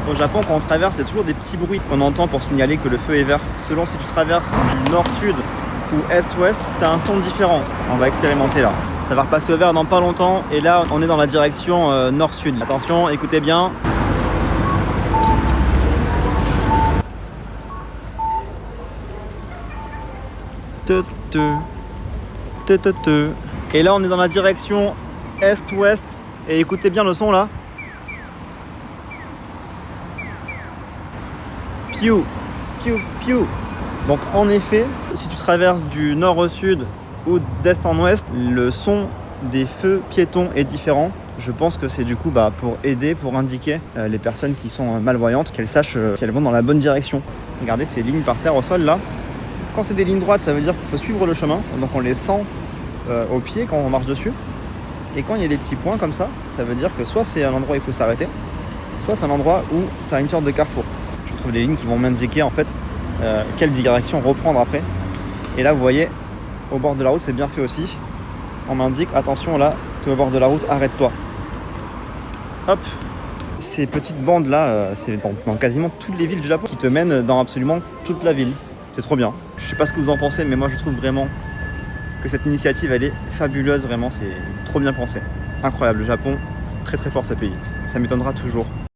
Au Japon, quand on traverse, c'est toujours des petits bruits qu'on entend pour signaler que le feu est vert. Selon si tu traverses du nord-sud ou est-ouest, tu as un son différent. On va expérimenter là. Ça va repasser au vert dans pas longtemps et là on est dans la direction nord-sud. Attention, écoutez bien. Et là on est dans la direction est-ouest et écoutez bien le son là. Piou, piou, piou. Donc en effet, si tu traverses du nord au sud ou d'est en ouest, le son des feux piétons est différent. Je pense que c'est du coup pour aider, pour indiquer les personnes qui sont malvoyantes, qu'elles sachent si elles vont dans la bonne direction. Regardez ces lignes par terre au sol là. Quand c'est des lignes droites, ça veut dire qu'il faut suivre le chemin. Donc on les sent au pied quand on marche dessus. Et quand il y a des petits points comme ça, ça veut dire que soit c'est un endroit où il faut s'arrêter, soit c'est un endroit où tu as une sorte de carrefour. Je trouve des lignes qui vont m'indiquer en fait quelle direction reprendre après. Et là vous voyez, au bord de la route c'est bien fait aussi. On m'indique attention là, tu es au bord de la route, arrête-toi. Hop. Ces petites bandes là, c'est dans quasiment toutes les villes du Japon qui te mènent dans absolument toute la ville. C'est trop bien. Je sais pas ce que vous en pensez, mais moi je trouve vraiment que cette initiative elle est fabuleuse, vraiment c'est trop bien pensé. Incroyable, le Japon, très très fort ce pays. Ça m'étonnera toujours.